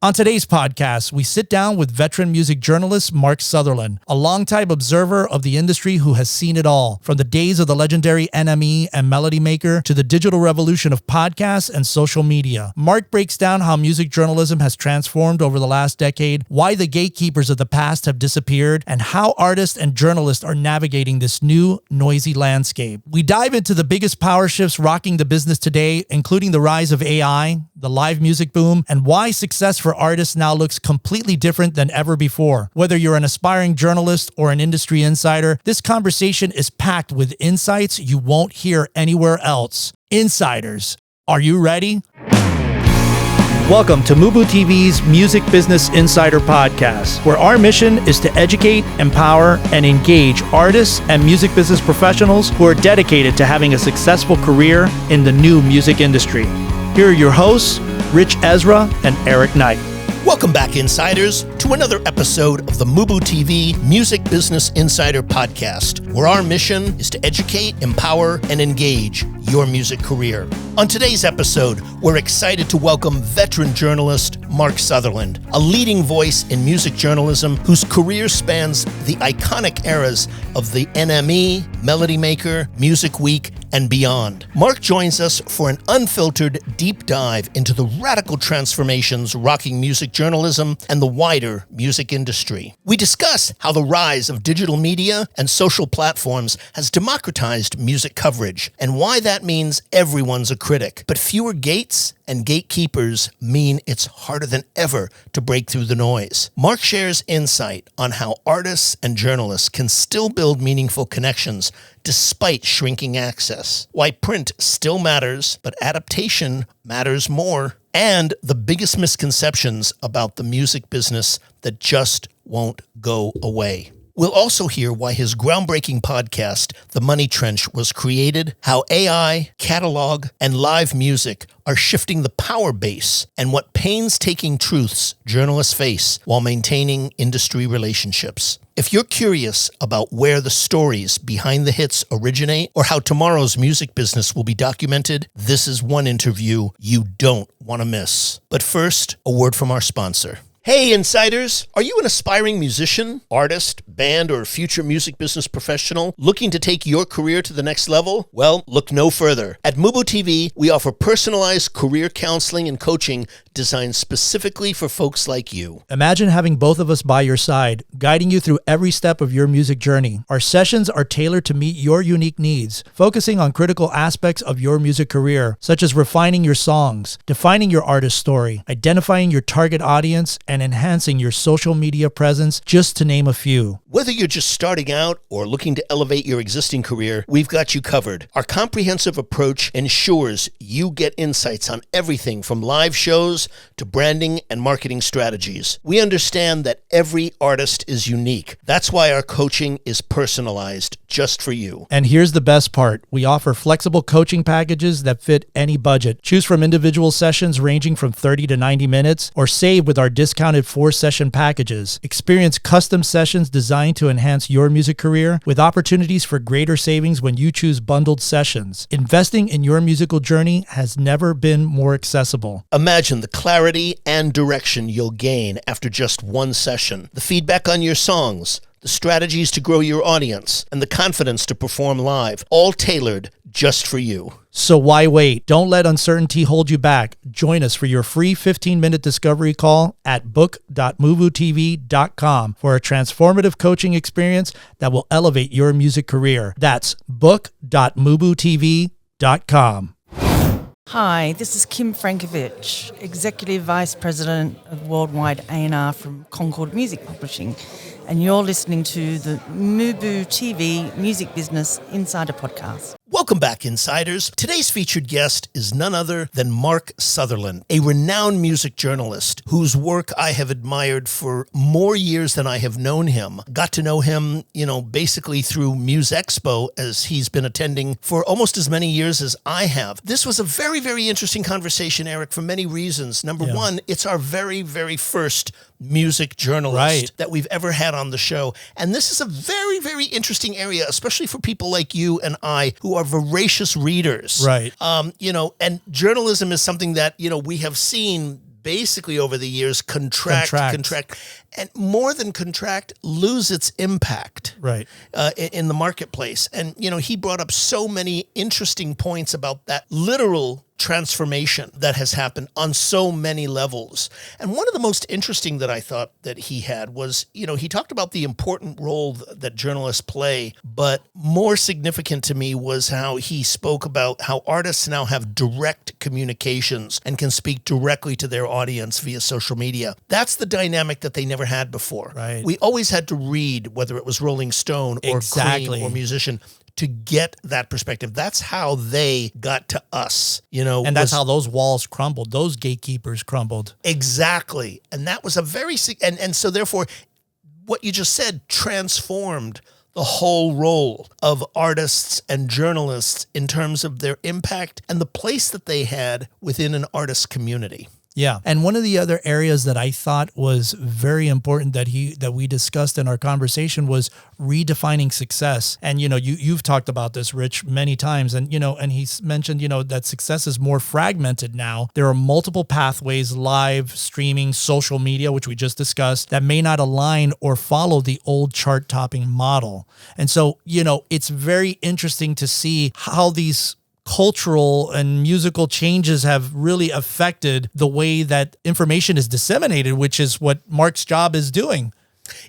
On today's podcast, we sit down with veteran music journalist Mark Sutherland, a longtime observer of the industry who has seen it all, from the days of the legendary NME and Melody Maker to the digital revolution of podcasts and social media. Mark breaks down how music journalism has transformed over the last decade, why the gatekeepers of the past have disappeared, and how artists and journalists are navigating this new, noisy landscape. We dive into the biggest power shifts rocking the business today, including the rise of AI, the live music boom, and why success for artists now looks completely different than ever before. Whether you're an aspiring journalist or an industry insider, this conversation is packed with insights you won't hear anywhere else. Insiders, are you ready? Welcome to MUBUTV's Music Business Insider Podcast, where our mission is to educate, empower, and engage artists and music business professionals who are dedicated to having a successful career in the new music industry. Here are your hosts, Rich Ezra and Eric Knight. Welcome back, Insiders, to another episode of the MUBUTV Music Business Insider Podcast, where our mission is to educate, empower, and engage your music career. On today's episode, we're excited to welcome veteran journalist Mark Sutherland, a leading voice in music journalism whose career spans the iconic eras of the NME, Melody Maker, Music Week, and beyond. Mark joins us for an unfiltered deep dive into the radical transformations rocking music journalism and the wider music industry. We discuss how the rise of digital media and social platforms has democratized music coverage and why that means everyone's a critic, but fewer gates and gatekeepers mean it's harder than ever to break through the noise. Mark shares insight on how artists and journalists can still build meaningful connections despite shrinking access, why print still matters, but adaptation matters more, and the biggest misconceptions about the music business that just won't go away. We'll also hear why his groundbreaking podcast, The Money Trench, was created, how AI, catalog, and live music are shifting the power base, and what painstaking truths journalists face while maintaining industry relationships. If you're curious about where the stories behind the hits originate or how tomorrow's music business will be documented, this is one interview you don't want to miss. But first, a word from our sponsor. Hey, Insiders! Are you an aspiring musician, artist, band, or future music business professional looking to take your career to the next level? Well, look no further. At MUBUTV, we offer personalized career counseling and coaching designed specifically for folks like you. Imagine having both of us by your side, guiding you through every step of your music journey. Our sessions are tailored to meet your unique needs, focusing on critical aspects of your music career, such as refining your songs, defining your artist story, identifying your target audience, and enhancing your social media presence, just to name a few. Whether you're just starting out or looking to elevate your existing career, we've got you covered. Our comprehensive approach ensures you get insights on everything from live shows to branding and marketing strategies. We understand that every artist is unique. That's why our coaching is personalized just for you. And here's the best part. We offer flexible coaching packages that fit any budget. Choose from individual sessions ranging from 30 to 90 minutes, or save with our discounted 4-session packages. Experience custom sessions designed to enhance your music career, with opportunities for greater savings when you choose bundled sessions. Investing in your musical journey has never been more accessible. Imagine the clarity and direction you'll gain after just one session. The feedback on your songs, the strategies to grow your audience, and the confidence to perform live, all tailored just for you. So why wait? Don't let uncertainty hold you back. Join us for your free 15-minute discovery call at book.mubutv.com for a transformative coaching experience that will elevate your music career. That's book.mubutv.com. Hi, this is Kim Frankovich, Executive Vice President of Worldwide A&R from Concord Music Publishing, and you're listening to the MUBUTV Music Business Insider Podcast. Welcome back, Insiders. Today's featured guest is none other than Mark Sutherland, a renowned music journalist whose work I have admired for more years than I have known him. Got to know him, basically through Muse Expo, as he's been attending for almost as many years as I have. This was a very, very interesting conversation, Eric, for many reasons. Number one, it's our very, very first music journalist that we've ever had on the show. And this is a very, very interesting area, especially for people like you and I who are voracious readers. Right. And journalism is something that, we have seen basically over the years contract, and more than contract, lose its impact in the marketplace. And, he brought up so many interesting points about that literal transformation that has happened on so many levels. And one of the most interesting that I thought that he had was, he talked about the important role that journalists play, but more significant to me was how he spoke about how artists now have direct communications and can speak directly to their audience via social media. That's the dynamic that they never had before. Right. We always had to read, whether it was Rolling Stone or Cream or Musician, to get that perspective. That's how they got to us, And that's how those walls crumbled. Those gatekeepers crumbled. Exactly. And that was a very, and so therefore, what you just said transformed the whole role of artists and journalists in terms of their impact and the place that they had within an artist community. Yeah. And one of the other areas that I thought was very important that we discussed in our conversation was redefining success. And, you've talked about this, Rich, many times. And, and he's mentioned, that success is more fragmented now. There are multiple pathways, live, streaming, social media, which we just discussed, that may not align or follow the old chart topping model. And so, it's very interesting to see how these cultural and musical changes have really affected the way that information is disseminated, which is what Mark's job is doing.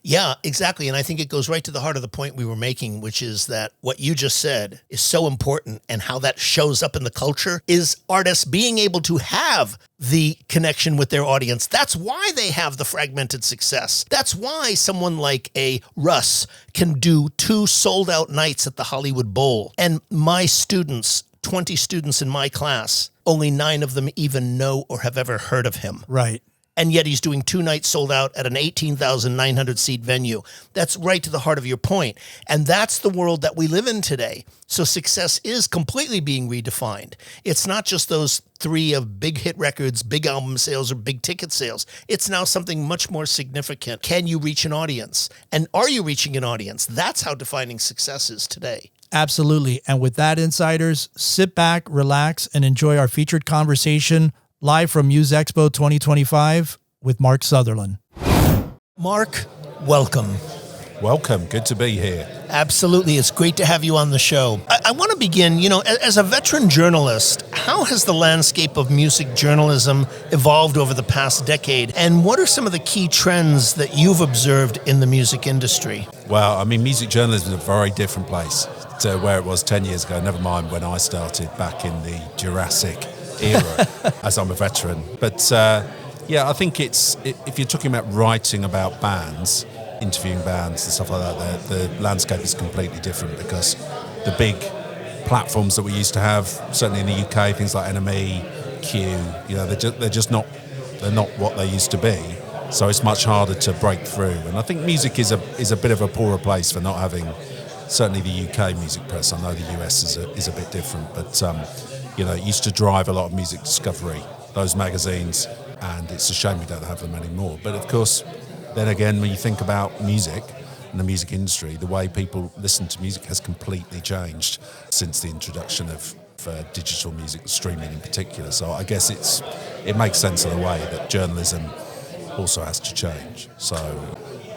Yeah, exactly. And I think it goes right to the heart of the point we were making, which is that what you just said is so important, and how that shows up in the culture is artists being able to have the connection with their audience. That's why they have the fragmented success. That's why someone like a Russ can do 2 sold-out nights at the Hollywood Bowl. And my students, 20 students in my class, only 9 of them even know or have ever heard of him. Right. And yet he's doing 2 nights sold out at an 18,900 seat venue. That's right to the heart of your point. And that's the world that we live in today. So success is completely being redefined. It's not just those 3 of big hit records, big album sales, or big ticket sales. It's now something much more significant. Can you reach an audience? And are you reaching an audience? That's how defining success is today. Absolutely. And with that, insiders, sit back, relax, and enjoy our featured conversation live from Muse Expo 2025 with Mark Sutherland. Mark, welcome. Welcome. Good to be here. Absolutely. It's great to have you on the show. I want to begin, as a veteran journalist, how has the landscape of music journalism evolved over the past decade? And what are some of the key trends that you've observed in the music industry? Well, music journalism is a very different place to where it was 10 years ago, never mind when I started back in the Jurassic era, as I'm a veteran. But I think if you're talking about writing about bands, interviewing bands and stuff like that, the landscape is completely different, because the big platforms that we used to have, certainly in the UK, things like NME, Q, they're not what they used to be. So it's much harder to break through. And I think music is a bit of a poorer place for not having, certainly the UK music press. I know the US is a bit different, but it used to drive a lot of music discovery, those magazines, and it's a shame we don't have them anymore. But of course, then again, when you think about music and the music industry, the way people listen to music has completely changed since the introduction of digital music, streaming in particular. So I guess it makes sense in a way that journalism also has to change. So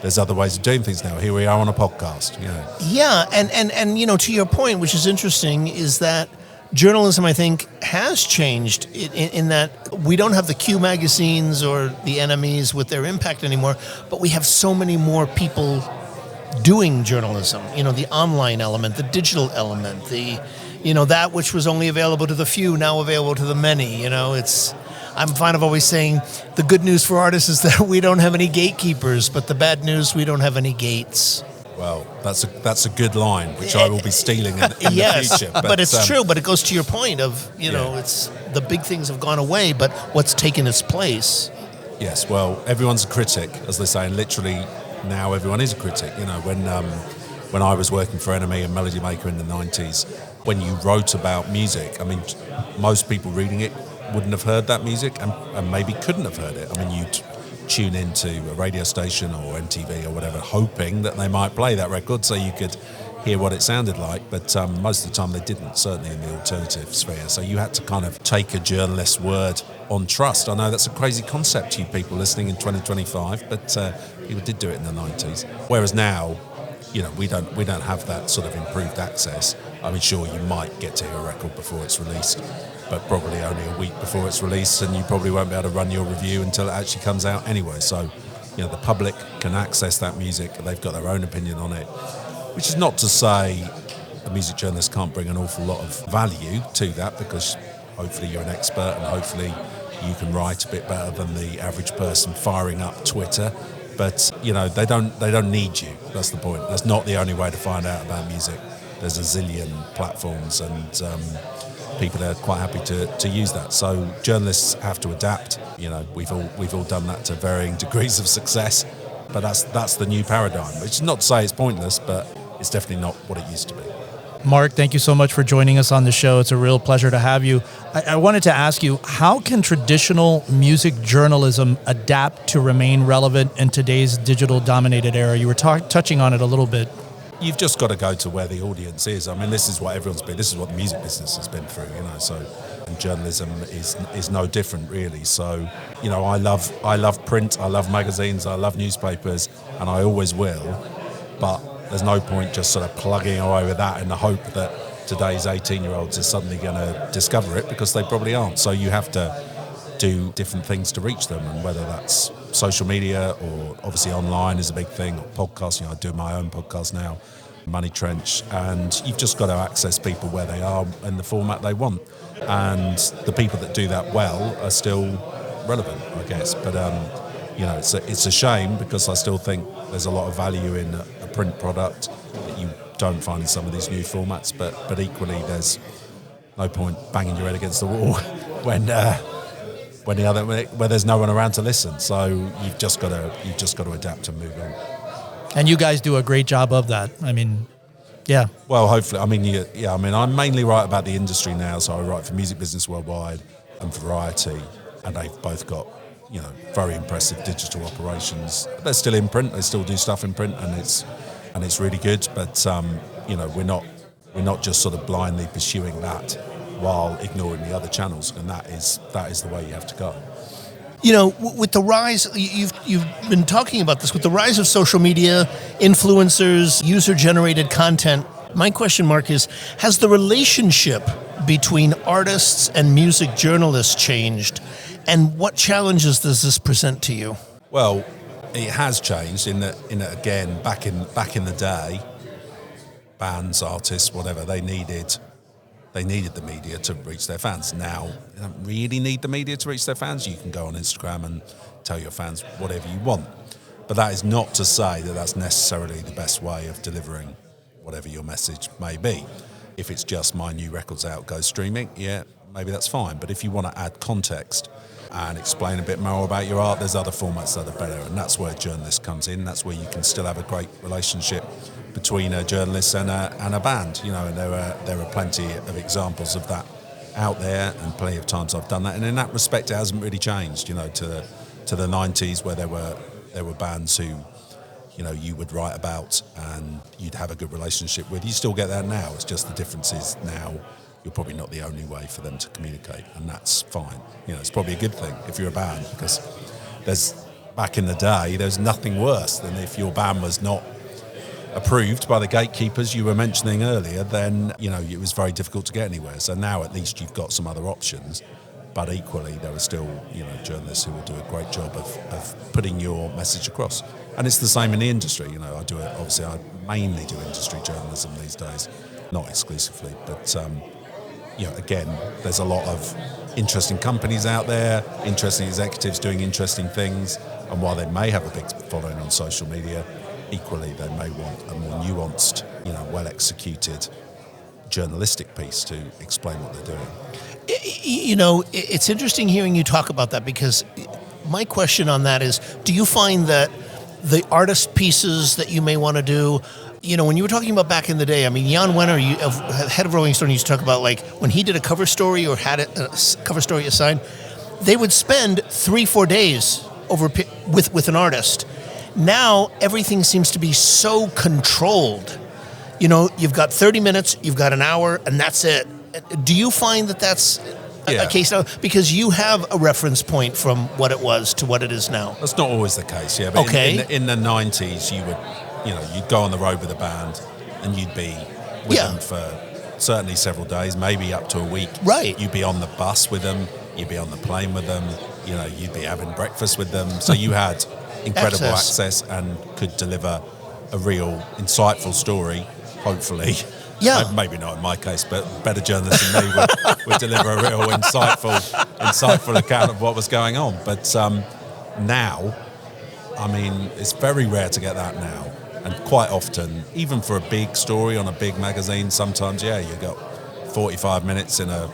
there's other ways of doing things now. Here we are on a podcast. Yeah, and to your point, which is interesting, is that journalism, I think, has changed in that we don't have the Q magazines or the NMEs with their impact anymore, but we have so many more people doing journalism. The online element, the digital element, that which was only available to the few, now available to the many. I'm fond of always saying the good news for artists is that we don't have any gatekeepers, but the bad news, we don't have any gates. Well, that's a good line, which I will be stealing in the future. But it's true. But it goes to your point of, it's the big things have gone away, but what's taken its place? Yes, well, everyone's a critic, as they say, and literally now everyone is a critic. When I was working for NME and Melody Maker in the 90s, when you wrote about music, most people reading it wouldn't have heard that music and maybe couldn't have heard it. You'd tune into a radio station or MTV or whatever, hoping that they might play that record so you could hear what it sounded like, but most of the time they didn't, certainly in the alternative sphere. So you had to kind of take a journalist's word on trust. I know that's a crazy concept to you people listening in 2025, but people did do it in the 90s. Whereas now, we don't have that sort of improved access. I mean, sure, you might get to hear a record before it's released, but probably only a week before it's released, and you probably won't be able to run your review until it actually comes out anyway. So, the public can access that music. They've got their own opinion on it, which is not to say a music journalist can't bring an awful lot of value to that, because hopefully you're an expert and hopefully you can write a bit better than the average person firing up Twitter. But, they don't need you. That's the point. That's not the only way to find out about music. There's a zillion platforms, and people are quite happy to use that. So journalists have to adapt. We've all done that to varying degrees of success. But that's the new paradigm, which is not to say it's pointless, but it's definitely not what it used to be. Mark, thank you so much for joining us on the show. It's a real pleasure to have you. I wanted to ask you, how can traditional music journalism adapt to remain relevant in today's digital-dominated era? You were touching on it a little bit. You've just got to go to where the audience is. I mean, this is what everyone's been. This is what the music business has been through, So, and journalism is no different, really. So, I love print. I love magazines. I love newspapers, and I always will. But there's no point just sort of plugging away with that in the hope that today's 18-year-olds are suddenly going to discover it, because they probably aren't. So you have to do different things to reach them, and whether that's social media or obviously online is a big thing, or podcasting. I do my own podcast now, Money Trench, and you've just got to access people where they are in the format they want. And the people that do that well are still relevant, I guess. But it's a shame, because I still think there's a lot of value in a print product that you don't find in some of these new formats. But equally, there's no point banging your head against the wall when there's no one around to listen. So you've just got to adapt and move on. And you guys do a great job of that. I mean, yeah. Well, hopefully. I mean, I mainly write about the industry now, so I write for Music Business Worldwide and Variety, and they've both got very impressive digital operations. They're still in print. They still do stuff in print, and it's really good. But we're not just sort of blindly pursuing that while ignoring the other channels, and that is the way you have to go. With the rise, you've been talking about this, with the rise of social media, influencers, user-generated content, my question, Mark, is, has the relationship between artists and music journalists changed? And what challenges does this present to you? Well, it has changed in that again, back in the day, bands, artists, whatever, they needed the media to reach their fans. Now, they don't really need the media to reach their fans. You can go on Instagram and tell your fans whatever you want. But that is not to say that that's necessarily the best way of delivering whatever your message may be. If it's just my new record's out, go streaming, yeah, maybe that's fine. But if you want to add context and explain a bit more about your art, there's other formats that are better. And that's where journalist comes in. That's where you can still have a great relationship between a journalist and a band, and there are plenty of examples of that out there, and plenty of times I've done that. And in that respect, it hasn't really changed, to the 90s, where there were bands who, you would write about and you'd have a good relationship with. You still get that now. It's just the difference is now you're probably not the only way for them to communicate, and that's fine. It's probably a good thing if you're a band, because back in the day, there's nothing worse than if your band was not approved by the gatekeepers you were mentioning earlier, then it was very difficult to get anywhere. So now at least you've got some other options, but equally there are still journalists who will do a great job of putting your message across. And it's the same in the industry. I mainly do industry journalism these days, not exclusively, but again, there's a lot of interesting companies out there, interesting executives doing interesting things, and while they may have a big following on social media, equally, they may want a more nuanced, well-executed journalistic piece to explain what they're doing. It's interesting hearing you talk about that, because my question on that is, do you find that the artist pieces that you may want to do, when you were talking about back in the day, I mean, Jan Wenner, head of Rolling Stone, used to talk about, like, when he did a cover story or had a cover story assigned, they would spend 3-4 days with an artist. Now, everything seems to be so controlled. you've got 30 minutes, you've got an hour, and that's it. Do you find that that's a case now? Because you have a reference point from what it was to what it is now. That's not always the case, yeah. But in the 90s, you'd go on the road with a band and you'd be with them for certainly several days, maybe up to a week. Right. You'd be on the bus with them, you'd be on the plane with them, you'd be having breakfast with them. So you had incredible access and could deliver a real insightful story, hopefully. Yeah. Maybe not in my case, but better journalists than me would deliver a real insightful account of what was going on. But now, I mean, it's very rare to get that now. And quite often, even for a big story on a big magazine, sometimes, you've got 45 minutes in a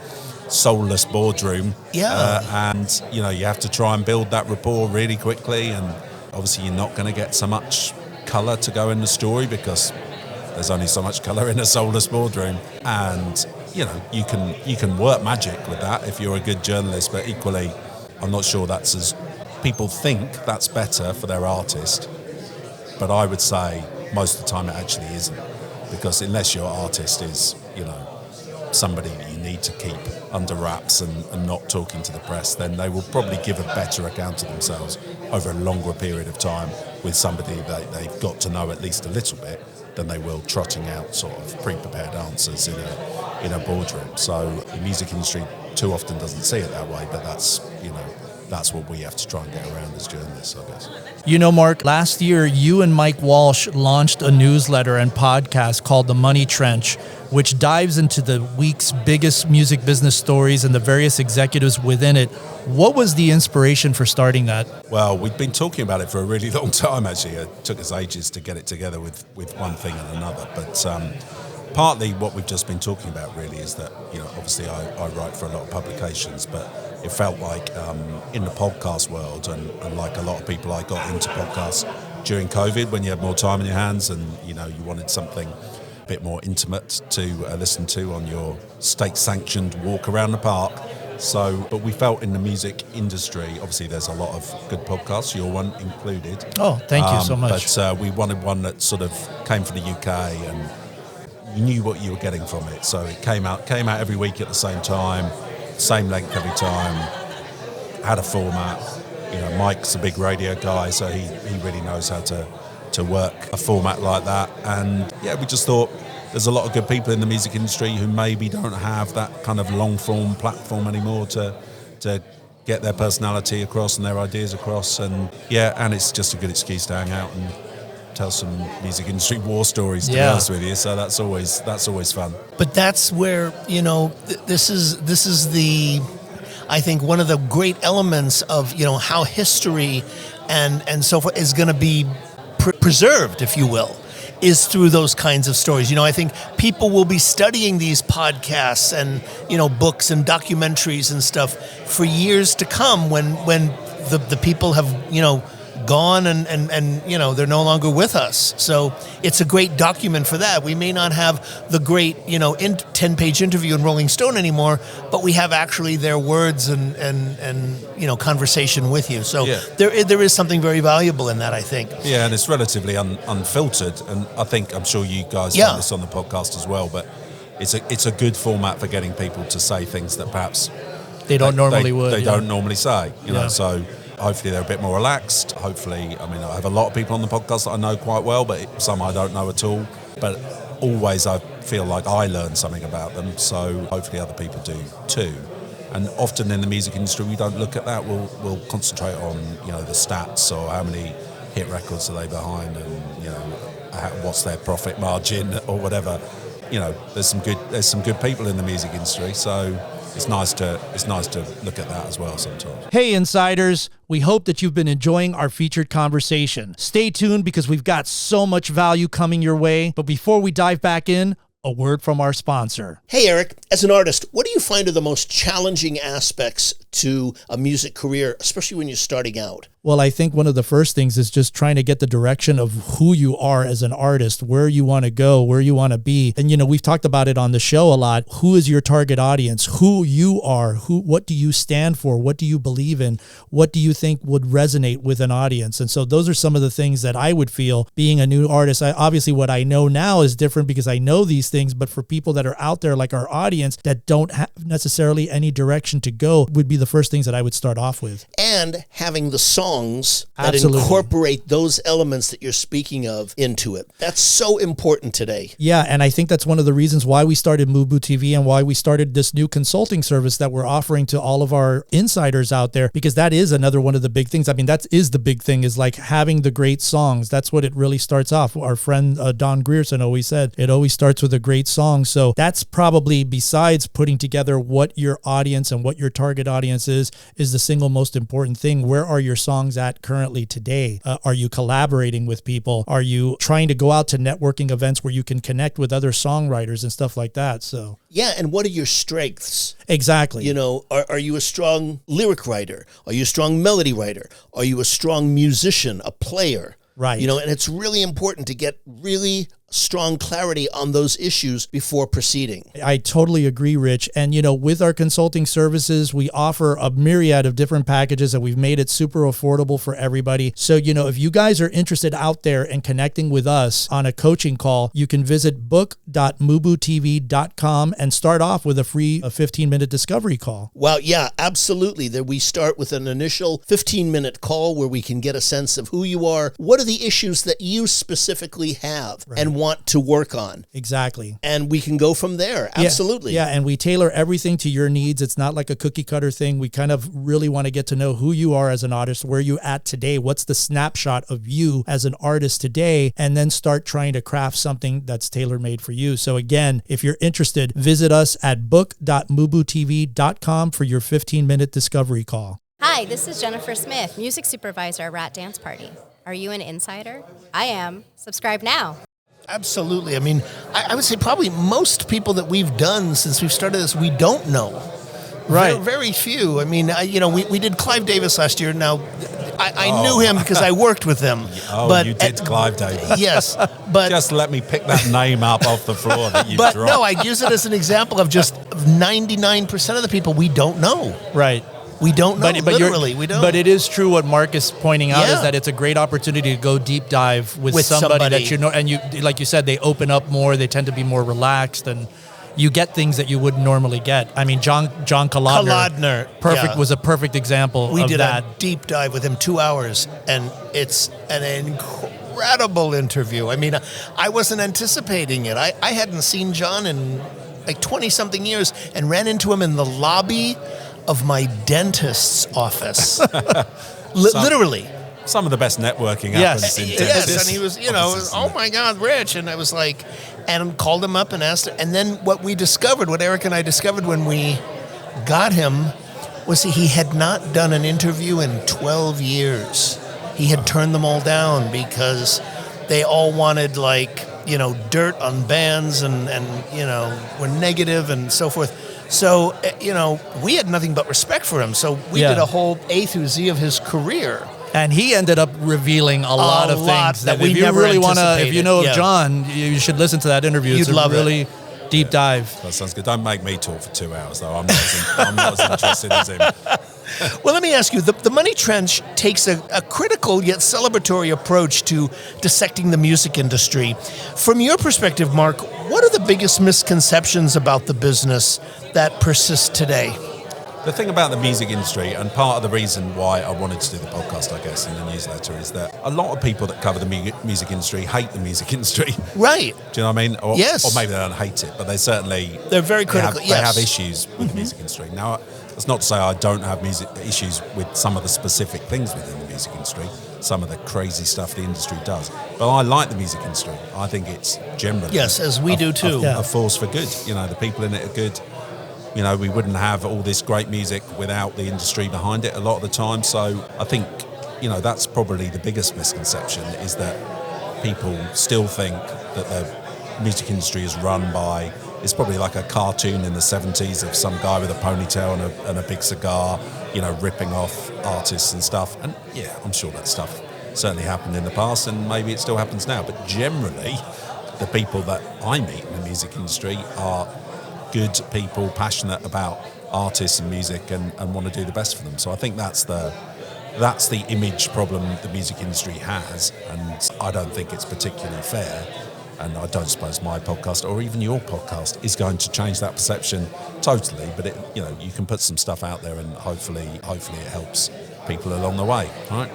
soulless boardroom. Yeah. And, you have to try and build that rapport really quickly. And obviously, you're not going to get so much colour to go in the story because there's only so much colour in a soulless boardroom. And, you can work magic with that if you're a good journalist. But equally, I'm not sure that's as... People think that's better for their artist. But I would say most of the time it actually isn't. Because unless your artist is, somebody that you need to keep under wraps and not talking to the press, then they will probably give a better account of themselves over a longer period of time with somebody that they've got to know at least a little bit than they will trotting out sort of pre-prepared answers in a boardroom. So the music industry too often doesn't see it that way, but that's what we have to try and get around as journalists, I guess. Mark, last year you and Mike Walsh launched a newsletter and podcast called The Money Trench, which dives into the week's biggest music business stories and the various executives within it. What was the inspiration for starting that? Well, we've been talking about it for a really long time, actually. It took us ages to get it together with one thing and another. But partly what we've just been talking about really is that, obviously I write for a lot of publications, but it felt like in the podcast world and like a lot of people, I got into podcasts during COVID when you had more time in your hands and, you wanted something a bit more intimate to listen to on your state-sanctioned walk around the park. So, but we felt in the music industry, obviously there's a lot of good podcasts, your one included. Oh, thank you so much. But we wanted one that sort of came from the UK and you knew what you were getting from it. So it came out every week at the same time, same length every time, had a format. Mike's a big radio guy, so he really knows how to work a format like that. And we just thought there's a lot of good people in the music industry who maybe don't have that kind of long form platform anymore to get their personality across and their ideas across. And it's just a good excuse to hang out and tell some music industry war stories, to be honest with you. So that's always fun. But that's where, this is the, I think, one of the great elements of, how history and so forth is going to be preserved, if you will, is through those kinds of stories. I think people will be studying these podcasts and, books and documentaries and stuff for years to come when the people have, gone and they're no longer with us. So it's a great document for that. We may not have the great 10-page interview in Rolling Stone anymore, but we have actually their words and conversation with you. So there is something very valuable in that, I think. Yeah, and it's relatively unfiltered, and I'm sure you guys find this on the podcast as well, but it's a good format for getting people to say things that perhaps they don't normally say, so hopefully they're a bit more relaxed. Hopefully, I have a lot of people on the podcast that I know quite well, but some I don't know at all. But always I feel like I learn something about them, so hopefully other people do too. And often in the music industry, we don't look at that. We'll concentrate on the stats or how many hit records are they behind, and what's their profit margin or whatever. There's some good people in the music industry, so it's nice to look at that as well sometimes. Hey, insiders, we hope that you've been enjoying our featured conversation. Stay tuned because we've got so much value coming your way. But before we dive back in, a word from our sponsor. Hey, Eric, as an artist, what do you find are the most challenging aspects to a music career, especially when you're starting out? Well, I think one of the first things is just trying to get the direction of who you are as an artist, where you want to go, where you want to be. And, we've talked about it on the show a lot. Who is your target audience? Who you are? What do you stand for? What do you believe in? What do you think would resonate with an audience? And so those are some of the things that I would feel being a new artist. Obviously, what I know now is different because I know these things, but for people that are out there like our audience that don't have necessarily any direction to go would be the first things that I would start off with. And having the songs that Absolutely. incorporate those elements that you're speaking of into it. That's so important today. Yeah, and I think that's one of the reasons why we started MUBUTV and why we started this new consulting service that we're offering to all of our insiders out there, because that is another one of the big things. I mean, that is the big thing, is like having the great songs. That's what it really starts off. Our friend Don Grierson always said, it always starts with a great song. So that's probably, besides putting together what your audience and what your target audience is the single most important thing. Where are your songs at currently today? Are you collaborating with people? Are you trying to go out to networking events where you can connect with other songwriters and stuff like that? So yeah, and what are your strengths? Exactly. Are you a strong lyric writer? Are you a strong melody writer? Are you a strong musician, a player? Right. And it's really important to get really strong clarity on those issues before proceeding. I totally agree, Rich. And, with our consulting services, we offer a myriad of different packages and we've made it super affordable for everybody. So, if you guys are interested out there in connecting with us on a coaching call, you can visit book.mubutv.com and start off with a free 15-minute discovery call. Well, yeah, absolutely. We start with an initial 15-minute call where we can get a sense of who you are, what are the issues that you specifically have, right, and want to work on. Exactly. And we can go from there. Absolutely. Yeah, and we tailor everything to your needs. It's not like a cookie cutter thing. We kind of really want to get to know who you are as an artist, where you at today, what's the snapshot of you as an artist today, and then start trying to craft something that's tailor-made for you. So again, if you're interested, visit us at book.mubutv.com for your 15-minute discovery call. Hi, this is Jennifer Smith, music supervisor at Rat Dance Party. Are you an insider? I am. Subscribe now. Absolutely. I mean, I would say probably most people that we've done since we've started this, we don't know. Right. Very few. I mean, we did Clive Davis last year. Now, I knew him because I worked with him. But you did Clive Davis. Yes. But just let me pick that name up off the floor that you dropped. But no, I use it as an example of just 99% of the people we don't know. Right. We don't know, literally, we don't. But it is true what Mark is pointing out, is that it's a great opportunity to go deep dive with somebody that you know, and you, like you said, they open up more, they tend to be more relaxed, and you get things that you wouldn't normally get. I mean, John Kalodner was a perfect example of that. We did a deep dive with him, 2 hours, and it's an incredible interview. I mean, I wasn't anticipating it. I hadn't seen John in like 20-something years and ran into him in the lobby of my dentist's office. Literally. Some of the best networking happens in dentists. Yes, and he was, oh my God, Rich. And I was like, and called him up and asked him. And then what Eric and I discovered when we got him, was he had not done an interview in 12 years. He had turned them all down because they all wanted dirt on bands and were negative and so forth. So, we had nothing but respect for him. So we did a whole A through Z of his career. And he ended up revealing a lot of things that we if you never really want to, if you know of John, you should listen to that interview. You'd love really deep dive. That sounds good. Don't make me talk for 2 hours, though. I'm not as interested as him. Well, let me ask you, the Money Trench takes a critical yet celebratory approach to dissecting the music industry. From your perspective, Mark, what are the biggest misconceptions about the business that persist today? The thing about the music industry, and part of the reason why I wanted to do the podcast, I guess, in the newsletter, is that a lot of people that cover the music industry hate the music industry. Right. Do you know what I mean? Yes. Or maybe they don't hate it, but they're very critical. They have issues with the music industry. Now, that's not to say I don't have issues with some of the specific things within the music industry, some of the crazy stuff the industry does. But I like the music industry. I think it's generally... Yes, as we do too. A force for good. The people in it are good. We wouldn't have all this great music without the industry behind it a lot of the time. So I think, that's probably the biggest misconception, is that people still think that the music industry is run by, it's probably like a cartoon in the 70s of some guy with a ponytail and a big cigar ripping off artists and stuff. And yeah, I'm sure that stuff certainly happened in the past, and maybe it still happens now. But generally, the people that I meet in the music industry are good people, passionate about artists and music, and want to do the best for them. So I think that's the image problem the music industry has, and I don't think it's particularly fair. And I don't suppose my podcast or even your podcast is going to change that perception totally. But you can put some stuff out there, and hopefully it helps people along the way, right?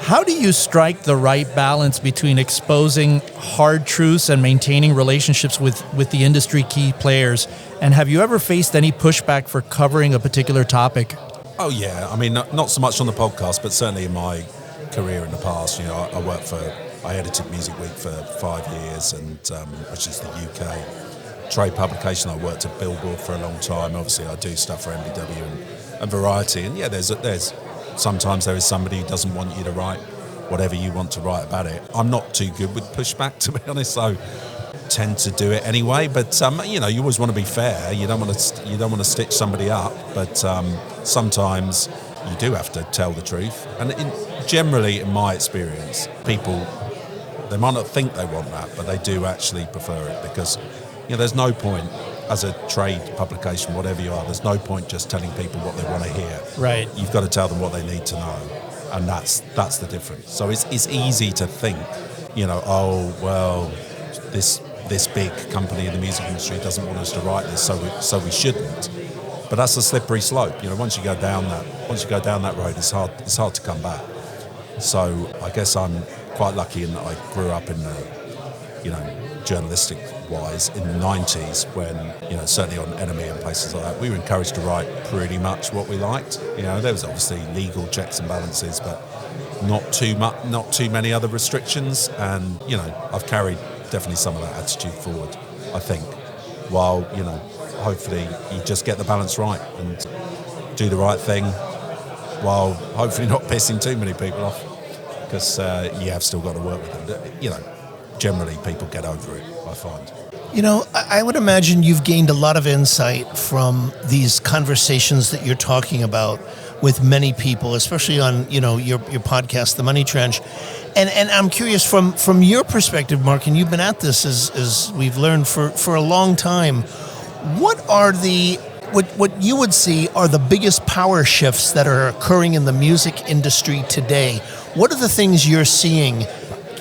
How do you strike the right balance between exposing hard truths and maintaining relationships with the industry key players? And have you ever faced any pushback for covering a particular topic? Oh yeah, I mean, not so much on the podcast, but certainly in my career in the past. I edited Music Week for 5 years, and which is the UK trade publication. I worked at Billboard for a long time. Obviously, I do stuff for MBW and Variety. And yeah, there's sometimes there is somebody who doesn't want you to write whatever you want to write about it. I'm not too good with pushback, to be honest, so tend to do it anyway. But you always want to be fair. You don't want to stitch somebody up. But sometimes you do have to tell the truth. And generally, in my experience, people, they might not think they want that, but they do actually prefer it, because there's no point as a trade publication, whatever you are, there's no point just telling people what they want to hear. Right. You've got to tell them what they need to know, and that's the difference. So it's easy to think, oh well, this big company in the music industry doesn't want us to write this, so we shouldn't. But that's a slippery slope. Once you go down that road, it's hard to come back. So I guess I'm quite lucky in that I grew up in journalistic wise in the 90s, when certainly on NME and places like that, we were encouraged to write pretty much what we liked. There was obviously legal checks and balances, but not too many other restrictions. And I've carried definitely some of that attitude forward, I think, while hopefully you just get the balance right and do the right thing, while hopefully not pissing too many people off, because you have still got to work with them. Generally people get over it, I find. I would imagine you've gained a lot of insight from these conversations that you're talking about with many people, especially on, your podcast, The Money Trench. And I'm curious from your perspective, Mark, and you've been at this as we've learned for a long time. What are what you would see are the biggest power shifts that are occurring in the music industry today? What are the things you're seeing,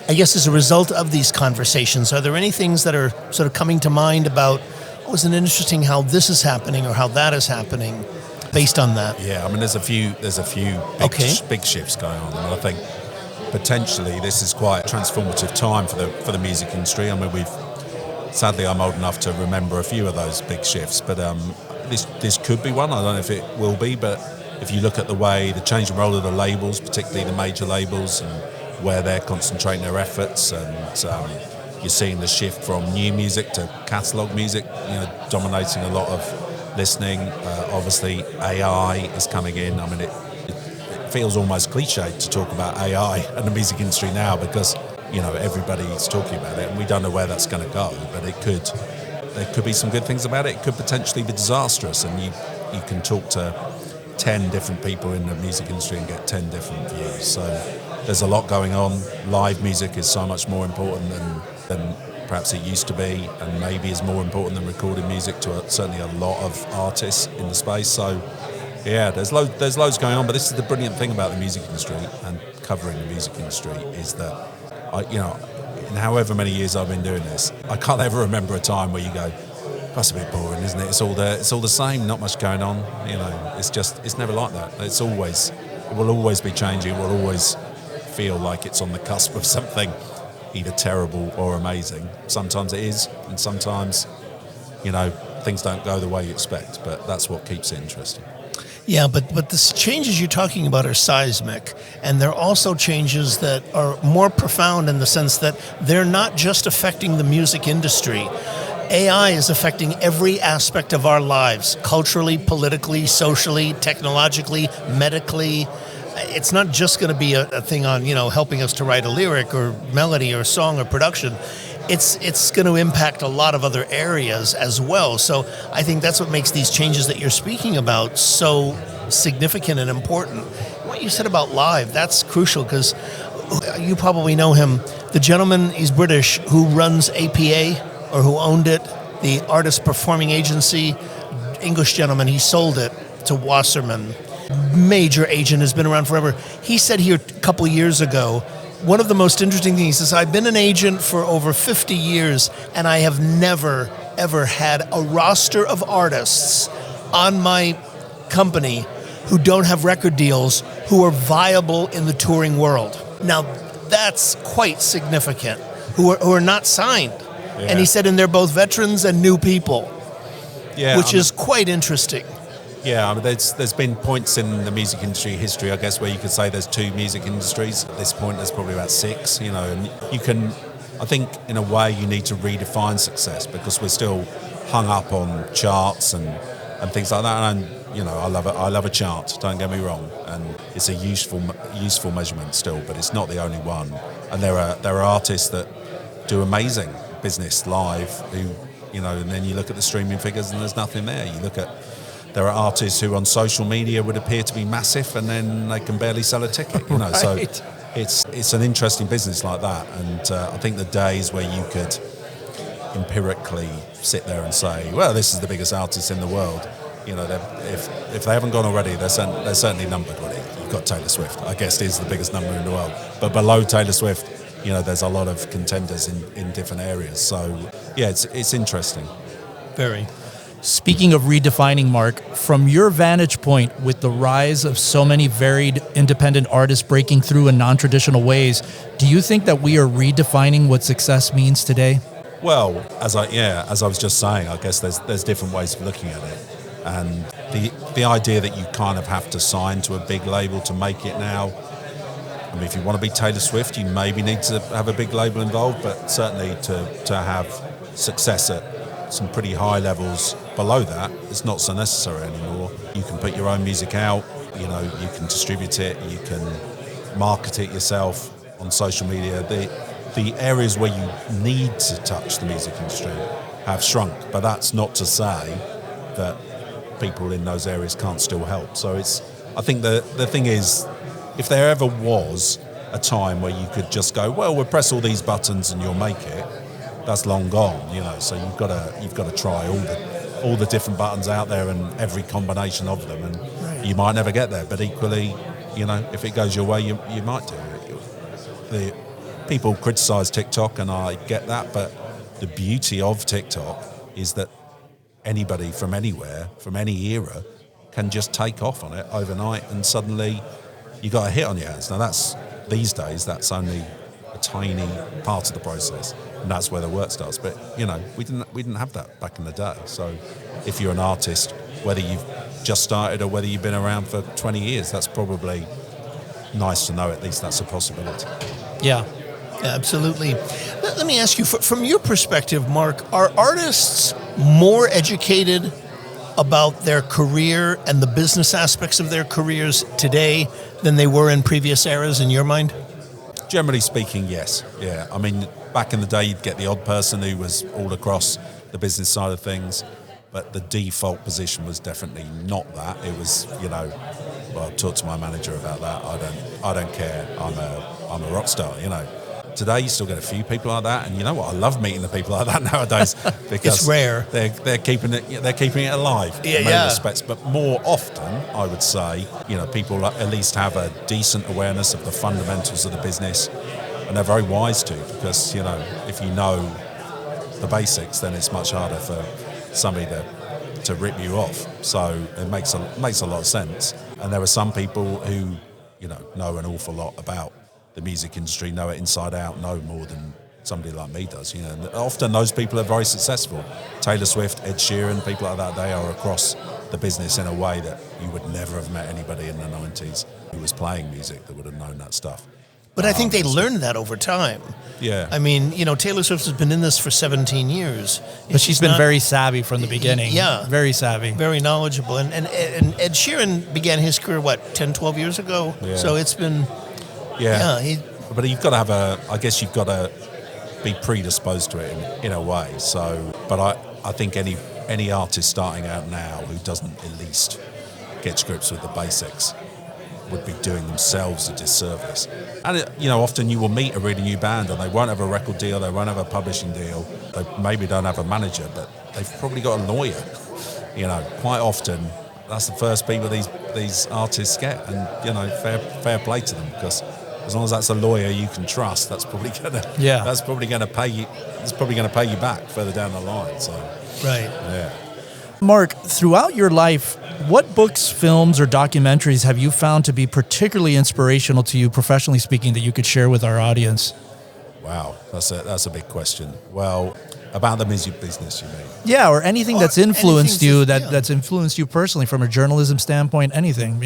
I guess, as a result of these conversations? Are there any things that are sort of coming to mind about, isn't it interesting how this is happening or how that is happening based on that? Yeah, I mean, there's a few big shifts going on. I think potentially this is quite a transformative time for the music industry. I mean, sadly, I'm old enough to remember a few of those big shifts, but this could be one. I don't know if it will be, but if you look at the changing role of the labels, particularly the major labels, and where they're concentrating their efforts, and you're seeing the shift from new music to catalogue music, dominating a lot of listening. Obviously, AI is coming in. I mean, it feels almost cliched to talk about AI and the music industry now, because everybody's talking about it, and we don't know where that's going to go. But there could be some good things about it. It could potentially be disastrous, and you can talk to 10 different people in the music industry and get 10 different views. So there's a lot going on. Live music is so much more important than perhaps it used to be, and maybe is more important than recorded music to certainly a lot of artists in the space. So yeah, there's loads going on. But this is the brilliant thing about the music industry and covering the music industry, is that in however many years I've been doing this, I can't ever remember a time where you go, that's a bit boring, isn't it? It's all the same, not much going on. It's never like that. It will always be changing. It will always feel like it's on the cusp of something either terrible or amazing. Sometimes it is, and sometimes, things don't go the way you expect, but that's what keeps it interesting. Yeah, but the changes you're talking about are seismic, and they're also changes that are more profound in the sense that they're not just affecting the music industry. AI is affecting every aspect of our lives, culturally, politically, socially, technologically, medically. It's not just going to be a thing on, helping us to write a lyric or melody or song or production. It's going to impact a lot of other areas as well. So I think that's what makes these changes that you're speaking about so significant and important. What you said about live, that's crucial because you probably know him. The gentleman, he's British, who runs APA or who owned it, the Artist Performing Agency, English gentleman, he sold it to Wasserman. Major agent, has been around forever. He said here a couple of years ago, one of the most interesting things is I've been an agent for over 50 years and I have never, ever had a roster of artists on my company who don't have record deals who are viable in the touring world. Now, that's quite significant, who are not signed. Yeah. And he said, and they're both veterans and new people, which is quite interesting. Yeah, I mean, there's been points in the music industry history, I guess, where you could say there's two music industries. At this point, there's probably about six, and you can, I think, in a way, you need to redefine success because we're still hung up on charts and things like that. And, I love a chart, don't get me wrong. And it's a useful measurement still, but it's not the only one. And there are artists that do amazing business live who, and then you look at the streaming figures and there's nothing there. There are artists who on social media would appear to be massive and then they can barely sell a ticket, Right. So it's an interesting business like that. And I think the days where you could empirically sit there and say, well, this is the biggest artist in the world, if they haven't gone already, they're certainly numbered already. You've got Taylor Swift, I guess is the biggest number in the world. But below Taylor Swift, there's a lot of contenders in different areas. So, yeah, it's interesting. Very. Speaking of redefining, Mark, from your vantage point with the rise of so many varied independent artists breaking through in non-traditional ways, do you think that we are redefining what success means today? Well, as I was just saying, I guess there's different ways of looking at it. And the idea that you kind of have to sign to a big label to make it now, I mean, if you want to be Taylor Swift, you maybe need to have a big label involved, but certainly to have success at some pretty high levels below that, it's not so necessary anymore. You can put your own music out, you can distribute it, you can market it yourself on social media. The areas where you need to touch the music industry have shrunk, but that's not to say that people in those areas can't still help. So I think the thing is, if there ever was a time where you could just go, well, we'll press all these buttons and you'll make it, that's long gone, So you've got to try all the different buttons out there and every combination of them, and you might never get there. But equally, if it goes your way, you might do. The people criticise TikTok, and I get that, but the beauty of TikTok is that anybody from anywhere, from any era, can just take off on it overnight, and suddenly you got a hit on your hands. Now these days that's only a tiny part of the process, and that's where the work starts. But we didn't have that back in the day. So if you're an artist, whether you've just started or whether you've been around for 20 years, that's probably nice to know. At least that's a possibility. Yeah. Absolutely. Let me ask you, from your perspective, Mark, are artists more educated about their career and the business aspects of their careers today than they were in previous eras, in your mind? Generally speaking, yes. Yeah. I mean, back in the day, you'd get the odd person who was all across the business side of things, but the default position was definitely not that. It was, well, I'll talk to my manager about that. I don't care. I'm a rock star, Today, you still get a few people like that, and you know what? I love meeting the people like that nowadays because it's rare. They're keeping it alive in many respects. But more often, I would say, people at least have a decent awareness of the fundamentals of the business, and they're very wise to, because if you know the basics, then it's much harder for somebody to rip you off. So it makes a lot of sense. And there are some people who know an awful lot about the music industry, know it inside out, know more than somebody like me does. And often those people are very successful. Taylor Swift, Ed Sheeran, people like that, they are across the business in a way that you would never have met anybody in the 90s who was playing music that would have known that stuff. But I think they learned that over time. Yeah. I mean, Taylor Swift has been in this for 17 years. But she's been very savvy from the beginning. Yeah. Very savvy. Very knowledgeable. And Ed Sheeran began his career, 10, 12 years ago? Yeah. So it's been... Yeah. But you've got to I guess you've got to be predisposed to it in a way. So, but I think any artist starting out now who doesn't at least get to grips with the basics would be doing themselves a disservice. And often you will meet a really new band and they won't have a record deal, they won't have a publishing deal, they maybe don't have a manager, but they've probably got a lawyer. Quite often that's the first people these artists get, and fair play to them, because as long as that's a lawyer you can trust, that's probably gonna pay you. It's probably gonna pay you back further down the line. So right, yeah. Mark, throughout your life, what books, films, or documentaries have you found to be particularly inspirational to you, professionally speaking, that you could share with our audience? Wow, that's a big question. Well, about the music business, you mean? Yeah, or anything that's influenced you, that's influenced you personally from a journalism standpoint, anything,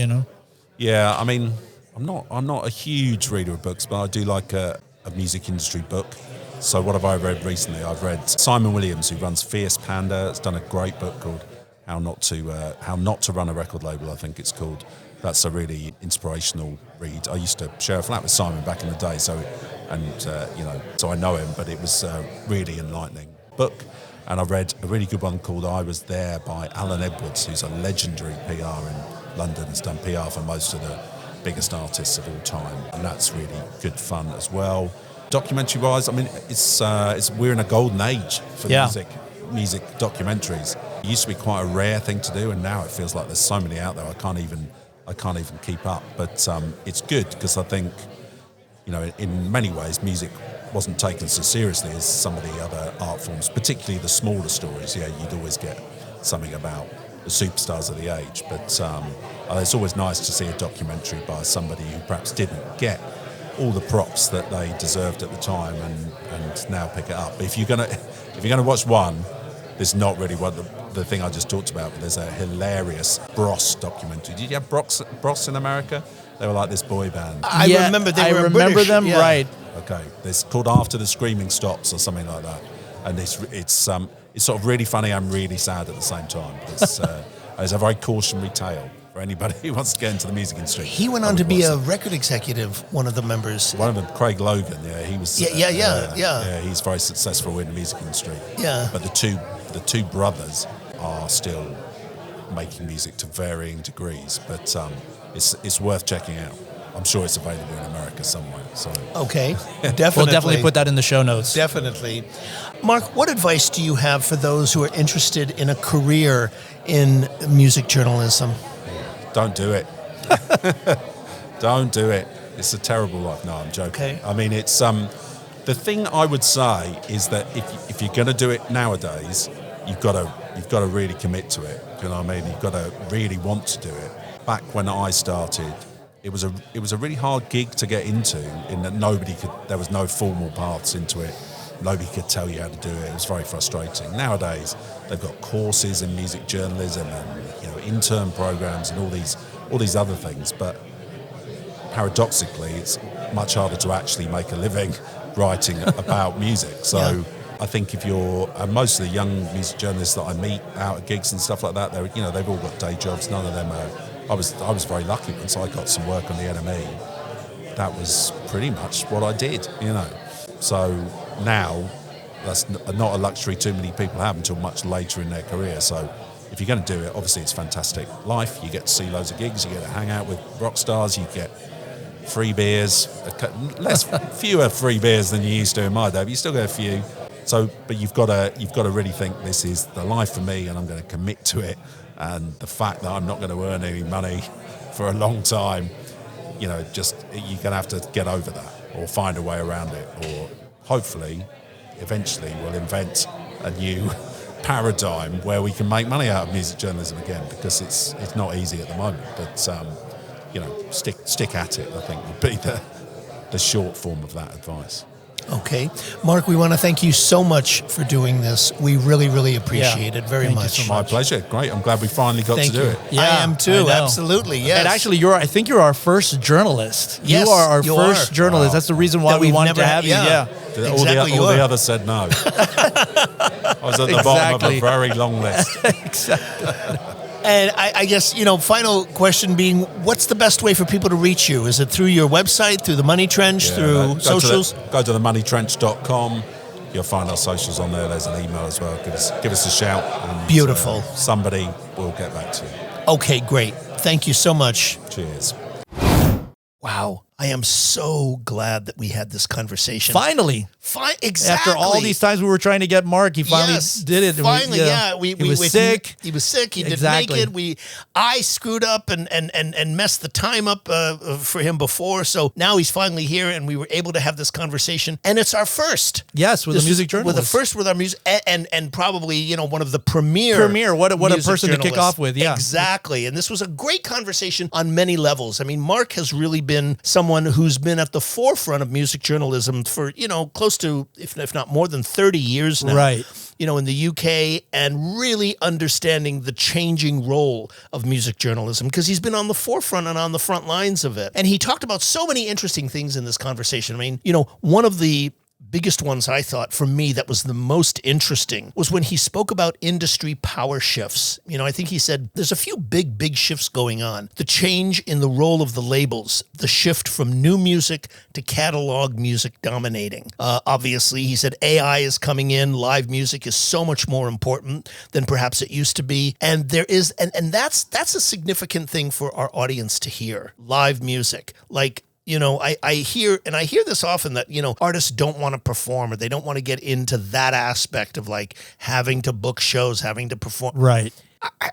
Yeah, I mean, I'm not a huge reader of books, but I do like a music industry book. So what have I read recently? I've read Simon Williams, who runs Fierce Panda. Has done a great book called How Not to Run a Record Label, I think it's called. That's a really inspirational read. I used to share a flat with Simon back in the day, so I know him, but it was a really enlightening book. And I read a really good one called I Was There by Alan Edwards, who's a legendary PR in London, has done PR for most of the biggest artists of all time, and that's really good fun as well. Documentary-wise, I mean, we're in a golden age for music documentaries. It used to be quite a rare thing to do, and now it feels like there's so many out there I can't even keep up. But it's good, because I think, in many ways, music wasn't taken so seriously as some of the other art forms, particularly the smaller stories. Yeah, you'd always get something about the superstars of the age, but it's always nice to see a documentary by somebody who perhaps didn't get all the props that they deserved at the time, and now pick it up. But if you're gonna watch one, there's not really the thing I just talked about, but there's a hilarious Bros documentary. Did you have Bros in America? They were like this boy band. I remember British, them, yeah. Right. Okay, it's called After the Screaming Stops or something like that, and it's sort of really funny and really sad at the same time. It's a very cautionary tale for anybody who wants to get into the music industry. He went on to be a record executive, one of the members. One of them, Craig Logan, he was... Yeah, he's very successful in the music industry. Yeah. But the two brothers are still making music to varying degrees, but it's worth checking out. I'm sure it's available in America somewhere. So okay, definitely. We'll definitely put that in the show notes. Definitely. Mark, what advice do you have for those who are interested in a career in music journalism? Don't do it. Don't do it. It's a terrible life. No, I'm joking. Okay. I mean, it's the thing I would say is that if you're going to do it nowadays, you've got to really commit to it. Do you know what I mean? You've got to really want to do it. Back when I started, it was a really hard gig to get into, in that there was no formal paths into it. Nobody could tell you how to do it. It was very frustrating. Nowadays, they've got courses in music journalism and intern programs and all these other things. But paradoxically, it's much harder to actually make a living writing about music. So I think most of the young music journalists that I meet out at gigs and stuff like that, they've all got day jobs. None of them are. I was very lucky once I got some work on the NME. That was pretty much what I did. So now that's not a luxury too many people have until much later in their career. So if you're going to do it, obviously it's fantastic life. You get to see loads of gigs, you get to hang out with rock stars, you get free beers, fewer free beers than you used to in my day, but you still get a few. So, but you've got to really think this is the life for me, and I'm going to commit to it. And the fact that I'm not going to earn any money for a long time, you're going to have to get over that, or find a way around it, or hopefully, eventually, we'll invent a new paradigm where we can make money out of music journalism again, because it's not easy at the moment. But stick at it, I think, would be the short form of that advice. Okay. Mark, we want to thank you so much for doing this. We really, really appreciate it very much. So my pleasure. Great. I'm glad we finally got to do it. Yeah, I am too. Absolutely. Yes. And actually, I think you're our first journalist. Yes, you are our first journalist. Wow. That's the reason why we wanted to have you. Yeah. All the others said no. I was at the bottom of a very long list. Exactly. And I guess, final question being, what's the best way for people to reach you? Is it through your website, through the Money Trench, through socials? Go to themoneytrench.com. You'll find our socials on there. There's an email as well. Give us a shout. And, beautiful. Somebody will get back to you. Okay, great. Thank you so much. Cheers. Wow. I am so glad that we had this conversation. Finally. Exactly. After all these times we were trying to get Mark, he finally did it. Finally, he was sick. He was sick. He didn't make it. I screwed up and messed the time up for him before. So now he's finally here, and we were able to have this conversation. And it's our first. Yes, with a music journalist. With the first with our music, and probably one of the premier. What a person to kick off with. Yeah, exactly. And this was a great conversation on many levels. I mean, Mark has really been someone who's been at the forefront of music journalism for, close to, if not more than 30 years now. Right. In the UK, and really understanding the changing role of music journalism, because he's been on the forefront and on the front lines of it. And he talked about so many interesting things in this conversation. I mean, one of the biggest ones I thought for me that was the most interesting was when he spoke about industry power shifts. I think he said there's a few big shifts going on. The change in the role of the labels, the shift from new music to catalog music dominating. Obviously, he said AI is coming in. Live music is so much more important than perhaps it used to be. And there is, and that's a significant thing for our audience to hear. Live music, like, I hear this often that, artists don't want to perform, or they don't want to get into that aspect of like having to book shows, having to perform. Right.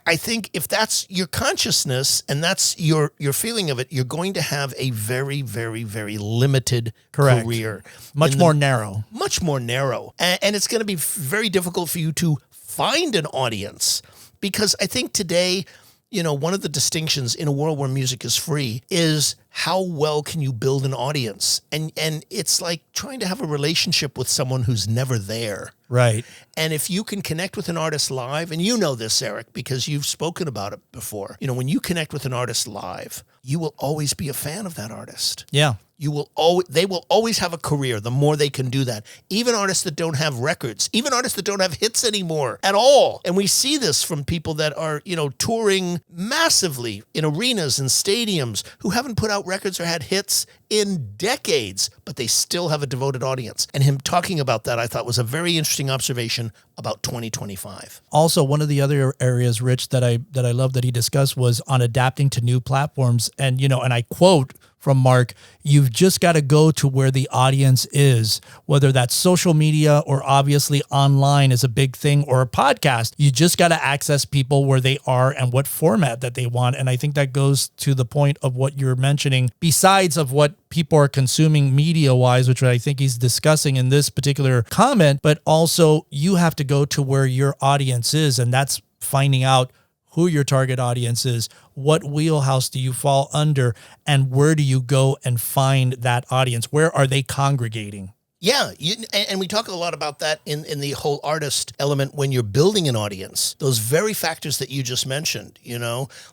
I think if that's your consciousness and that's your feeling of it, you're going to have a very, very, very limited career. Much more narrow. Much more narrow. And it's going to be very difficult for you to find an audience, because I think today, one of the distinctions in a world where music is free is how well can you build an audience? And it's like trying to have a relationship with someone who's never there. Right. And if you can connect with an artist live, and you know this, Eric, because you've spoken about it before, when you connect with an artist live, you will always be a fan of that artist. Yeah. They will always have a career the more they can do that. Even artists that don't have records, even artists that don't have hits anymore at all. And we see this from people that are, touring massively in arenas and stadiums, who haven't put out records or had hits in decades, but they still have a devoted audience. And him talking about that, I thought, was a very interesting observation about 2025. Also, one of the other areas, Rich, that I love that he discussed was on adapting to new platforms. And, and I quote from Mark, you've just got to go to where the audience is, whether that's social media or obviously online is a big thing, or a podcast. You just got to access people where they are and what format that they want. And I think that goes to the point of what you're mentioning, besides of what people are consuming media-wise, which I think he's discussing in this particular comment, but also you have to go to where your audience is, and that's finding out who your target audience is, what wheelhouse do you fall under, and where do you go and find that audience? Where are they congregating? Yeah, and we talk a lot about that in the whole artist element when you're building an audience. Those very factors that you just mentioned,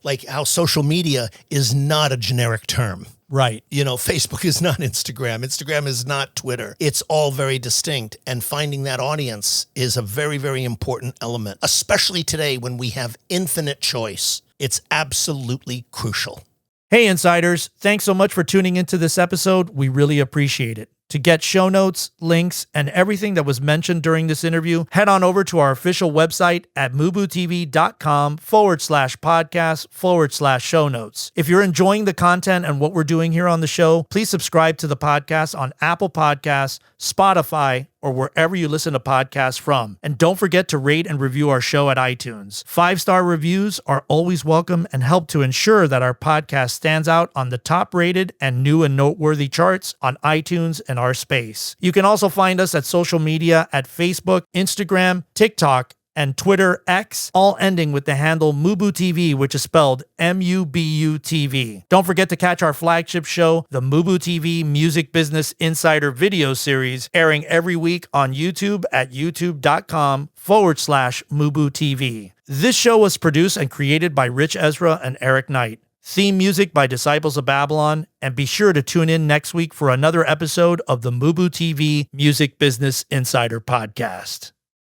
like how social media is not a generic term. Right. Facebook is not Instagram. Instagram is not Twitter. It's all very distinct. And finding that audience is a very, very important element, especially today when we have infinite choice. It's absolutely crucial. Hey, Insiders. Thanks so much for tuning into this episode. We really appreciate it. To get show notes, links, and everything that was mentioned during this interview, head on over to our official website at MUBUTV.com/podcast/show notes. If you're enjoying the content and what we're doing here on the show, please subscribe to the podcast on Apple Podcasts, Spotify, or wherever you listen to podcasts from. And don't forget to rate and review our show at iTunes. 5-star reviews are always welcome and help to ensure that our podcast stands out on the top-rated and new and noteworthy charts on iTunes and our space. You can also find us at social media at Facebook, Instagram, TikTok, and Twitter X, all ending with the handle MUBUTV, which is spelled MUBUTV. Don't forget to catch our flagship show, the MUBUTV Music Business Insider video series, airing every week on YouTube at youtube.com/MUBUTV. This show was produced and created by Rich Ezra and Eric Knight. Theme music by Disciples of Babylon, and be sure to tune in next week for another episode of the MUBUTV Music Business Insider Podcast.